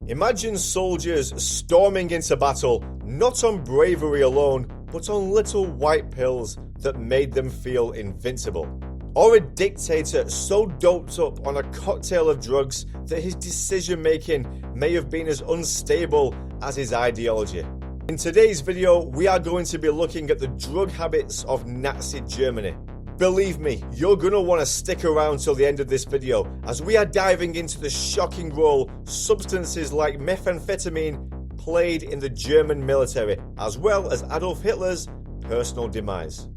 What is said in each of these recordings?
Imagine soldiers storming into battle, not on bravery alone, but on little white pills that made them feel invincible. Or a dictator so doped up on a cocktail of drugs that his decision making may have been as unstable as his ideology. In today's video, we are going to be looking at the drug habits of Nazi Germany. Believe me, you're going to want to stick around till the end of this video as we are diving into the shocking role substances like methamphetamine played in the German military, as well as Adolf Hitler's personal demise.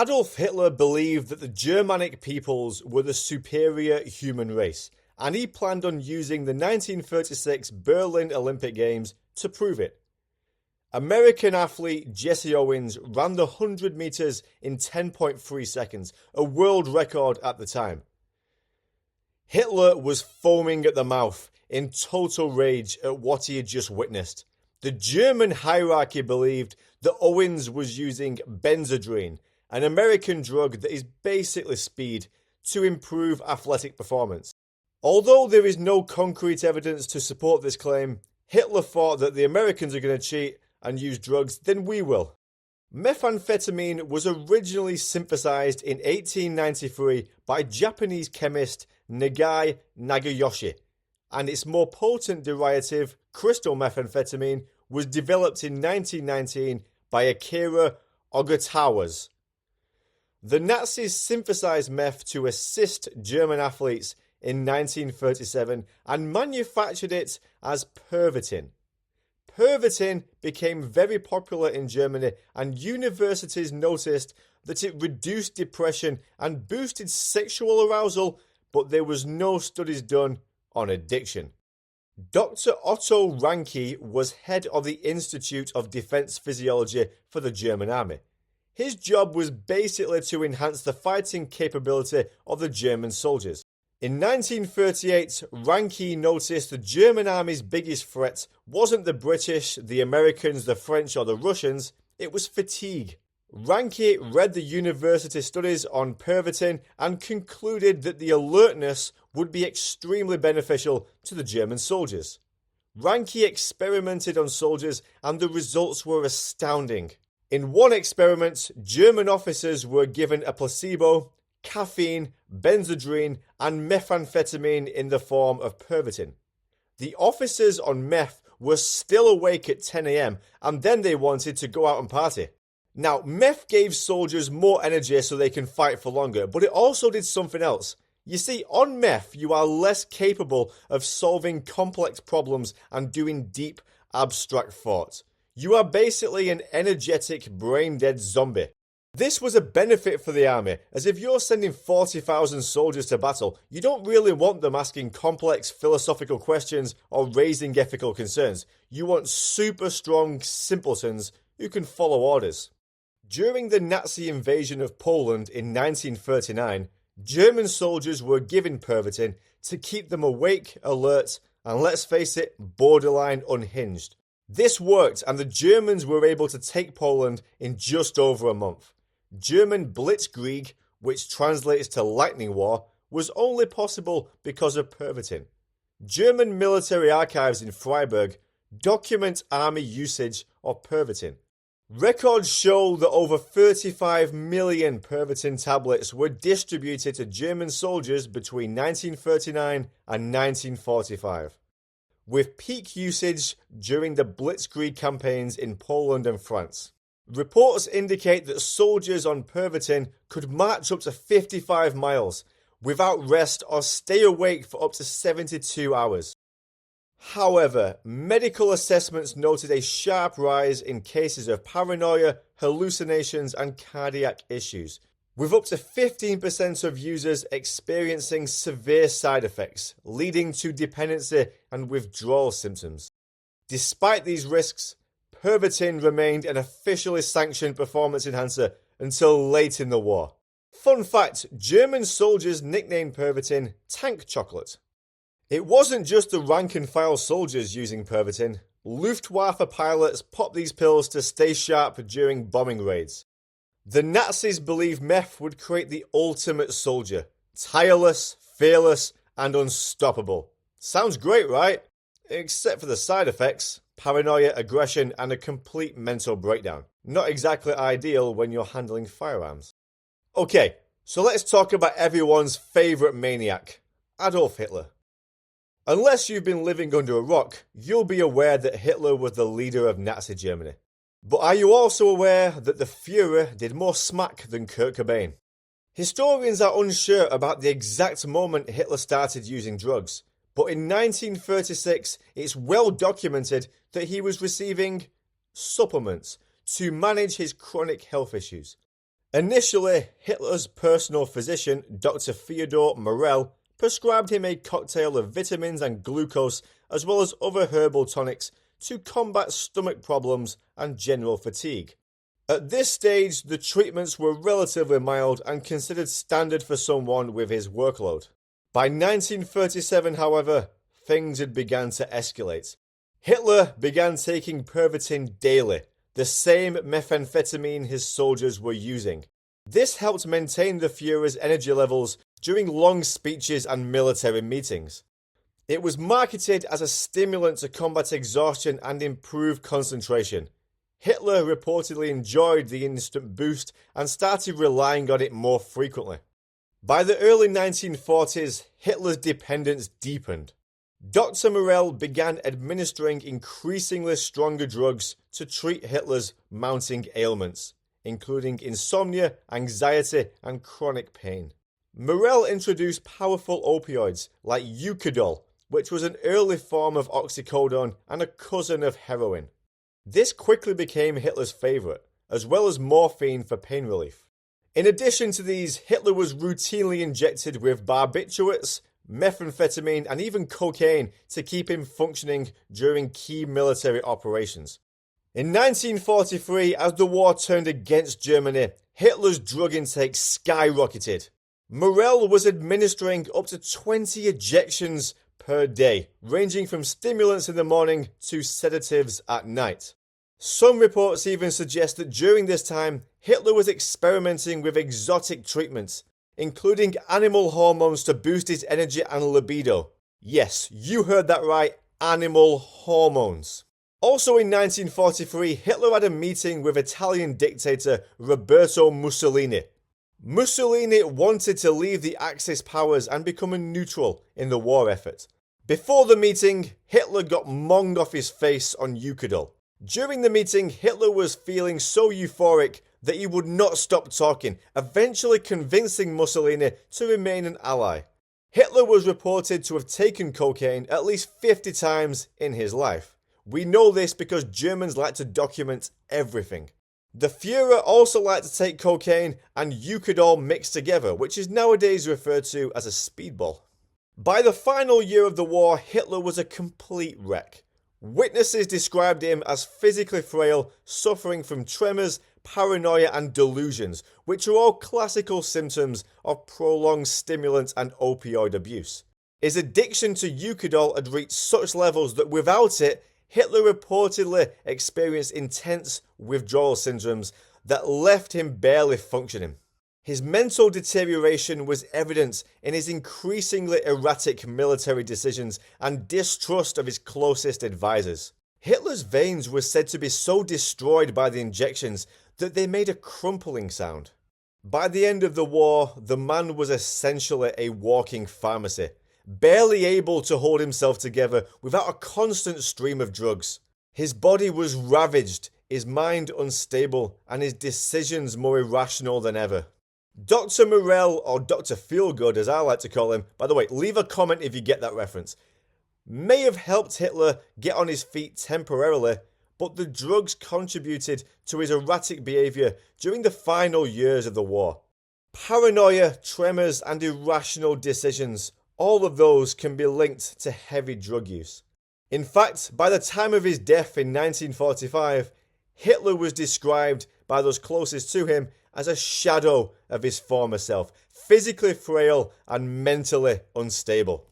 Adolf Hitler believed that the Germanic peoples were the superior human race, and he planned on using the 1936 Berlin Olympic Games to prove it. American athlete Jesse Owens ran the 100 meters in 10.3 seconds, a world record at the time. Hitler was foaming at the mouth in total rage at what he had just witnessed. The German hierarchy believed that Owens was using Benzodrine, an American drug that is basically speed, to improve athletic performance. Although there is no concrete evidence to support this claim, Hitler thought that the Americans are going to cheat and use drugs, then we will. Methamphetamine was originally synthesized in 1893 by Japanese chemist Nagai Nagayoshi, and its more potent derivative, crystal methamphetamine, was developed in 1919 by Akira Ogatawas. The Nazis synthesized meth to assist German athletes in 1937 and manufactured it as Pervitin. Pervitin became very popular in Germany, and universities noticed that it reduced depression and boosted sexual arousal, but there was no studies done on addiction. Dr. Otto Ranke was head of the Institute of Defense Physiology for the German Army. His job was basically to enhance the fighting capability of the German soldiers. In 1938, Ranke noticed the German army's biggest threat wasn't the British, the Americans, the French or the Russians, it was fatigue. Ranke read the university studies on Pervitin and concluded that the alertness would be extremely beneficial to the German soldiers. Ranke experimented on soldiers and the results were astounding. In one experiment, German officers were given a placebo, caffeine, Benzodrine, and methamphetamine in the form of Pervitin. The officers on meth were still awake at 10 AM and then they wanted to go out and party. Now, meth gave soldiers more energy so they can fight for longer, but it also did something else. You see, on meth, you are less capable of solving complex problems and doing deep, abstract thought. You are basically an energetic, brain-dead zombie. This was a benefit for the army, as if you're sending 40,000 soldiers to battle, you don't really want them asking complex philosophical questions or raising ethical concerns. You want super strong simpletons who can follow orders. During the Nazi invasion of Poland in 1939, German soldiers were given Pervitin to keep them awake, alert, and let's face it, borderline unhinged. This worked and the Germans were able to take Poland in just over a month. German Blitzkrieg, which translates to lightning war, was only possible because of Pervitin. German military archives in Freiburg document army usage of Pervitin. Records show that over 35 million Pervitin tablets were distributed to German soldiers between 1939 and 1945. With peak usage during the Blitzkrieg campaigns in Poland and France. Reports indicate that soldiers on Pervitin could march up to 55 miles without rest or stay awake for up to 72 hours. However, medical assessments noted a sharp rise in cases of paranoia, hallucinations and cardiac issues, with up to 15% of users experiencing severe side effects, leading to dependency and withdrawal symptoms. Despite these risks, Pervitin remained an officially sanctioned performance enhancer until late in the war. Fun fact, German soldiers nicknamed Pervitin tank chocolate. It wasn't just the rank-and-file soldiers using Pervitin. Luftwaffe pilots popped these pills to stay sharp during bombing raids. The Nazis believed meth would create the ultimate soldier. Tireless, fearless, and unstoppable. Sounds great, right? Except for the side effects: paranoia, aggression, and a complete mental breakdown. Not exactly ideal when you're handling firearms. Okay, so let's talk about everyone's favourite maniac, Adolf Hitler. Unless you've been living under a rock, you'll be aware that Hitler was the leader of Nazi Germany. But are you also aware that the Führer did more smack than Kurt Cobain? Historians are unsure about the exact moment Hitler started using drugs, but in 1936 it's well documented that he was receiving supplements to manage his chronic health issues. Initially, Hitler's personal physician, Dr. Theodor Morell, prescribed him a cocktail of vitamins and glucose as well as other herbal tonics to combat stomach problems and general fatigue. At this stage, the treatments were relatively mild and considered standard for someone with his workload. By 1937, however, things had begun to escalate. Hitler began taking Pervitin daily, the same methamphetamine his soldiers were using. This helped maintain the Führer's energy levels during long speeches and military meetings. It was marketed as a stimulant to combat exhaustion and improve concentration. Hitler reportedly enjoyed the instant boost and started relying on it more frequently. By the early 1940s, Hitler's dependence deepened. Dr. Morell began administering increasingly stronger drugs to treat Hitler's mounting ailments, including insomnia, anxiety, and chronic pain. Morell introduced powerful opioids like Eucadol, which was an early form of oxycodone and a cousin of heroin. This quickly became Hitler's favourite, as well as morphine for pain relief. In addition to these, Hitler was routinely injected with barbiturates, methamphetamine, and even cocaine to keep him functioning during key military operations. In 1943, as the war turned against Germany, Hitler's drug intake skyrocketed. Morell was administering up to 20 injections per day, ranging from stimulants in the morning to sedatives at night. Some reports even suggest that during this time, Hitler was experimenting with exotic treatments, including animal hormones to boost his energy and libido. Yes, you heard that right, animal hormones. Also in 1943, Hitler had a meeting with Italian dictator Roberto Mussolini. Mussolini wanted to leave the Axis powers and become a neutral in the war effort. Before the meeting, Hitler got monged off his face on Eucadol. During the meeting, Hitler was feeling so euphoric that he would not stop talking, eventually convincing Mussolini to remain an ally. Hitler was reported to have taken cocaine at least 50 times in his life. We know this because Germans like to document everything. The Führer also liked to take cocaine and Eucadol mixed together, which is nowadays referred to as a speedball. By the final year of the war, Hitler was a complete wreck. Witnesses described him as physically frail, suffering from tremors, paranoia and delusions, which are all classical symptoms of prolonged stimulant and opioid abuse. His addiction to Eucadol had reached such levels that without it, Hitler reportedly experienced intense withdrawal syndromes that left him barely functioning. His mental deterioration was evident in his increasingly erratic military decisions and distrust of his closest advisors. Hitler's veins were said to be so destroyed by the injections that they made a crumpling sound. By the end of the war, the man was essentially a walking pharmacy, barely able to hold himself together without a constant stream of drugs. His body was ravaged, his mind unstable, and his decisions more irrational than ever. Dr. Morell, or Dr. Feelgood as I like to call him, by the way, leave a comment if you get that reference, may have helped Hitler get on his feet temporarily, but the drugs contributed to his erratic behaviour during the final years of the war. Paranoia, tremors, and irrational decisions, all of those can be linked to heavy drug use. In fact, by the time of his death in 1945, Hitler was described by those closest to him as a shadow of his former self, physically frail and mentally unstable.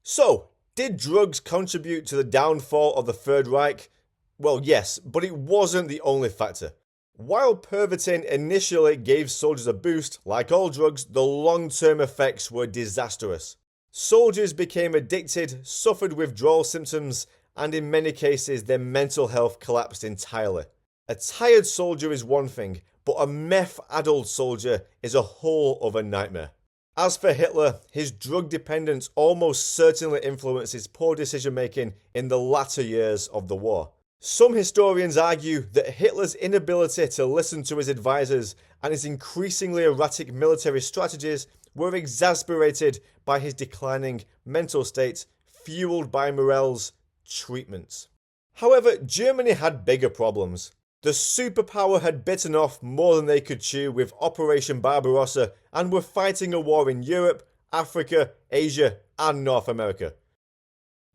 So, did drugs contribute to the downfall of the Third Reich? Well, yes, but it wasn't the only factor. While Pervitin initially gave soldiers a boost, like all drugs, the long-term effects were disastrous. Soldiers became addicted, suffered withdrawal symptoms, and in many cases their mental health collapsed entirely. A tired soldier is one thing, but a meth-addled soldier is a whole other nightmare. As for Hitler, his drug dependence almost certainly influenced his poor decision making in the latter years of the war. Some historians argue that Hitler's inability to listen to his advisors and his increasingly erratic military strategies were exasperated by his declining mental state, fueled by Morell's treatments. However, Germany had bigger problems. The superpower had bitten off more than they could chew with Operation Barbarossa and were fighting a war in Europe, Africa, Asia, and North America.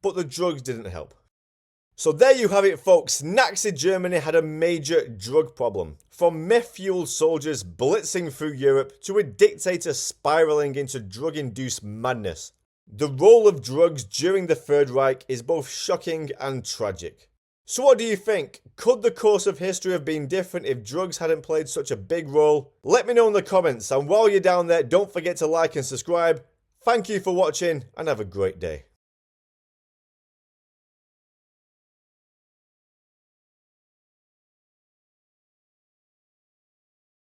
But the drugs didn't help. So there you have it, folks. Nazi Germany had a major drug problem. From meth-fueled soldiers blitzing through Europe to a dictator spiraling into drug-induced madness. The role of drugs during the Third Reich is both shocking and tragic. So what do you think? Could the course of history have been different if drugs hadn't played such a big role? Let me know in the comments, and while you're down there, don't forget to like and subscribe. Thank you for watching, and have a great day.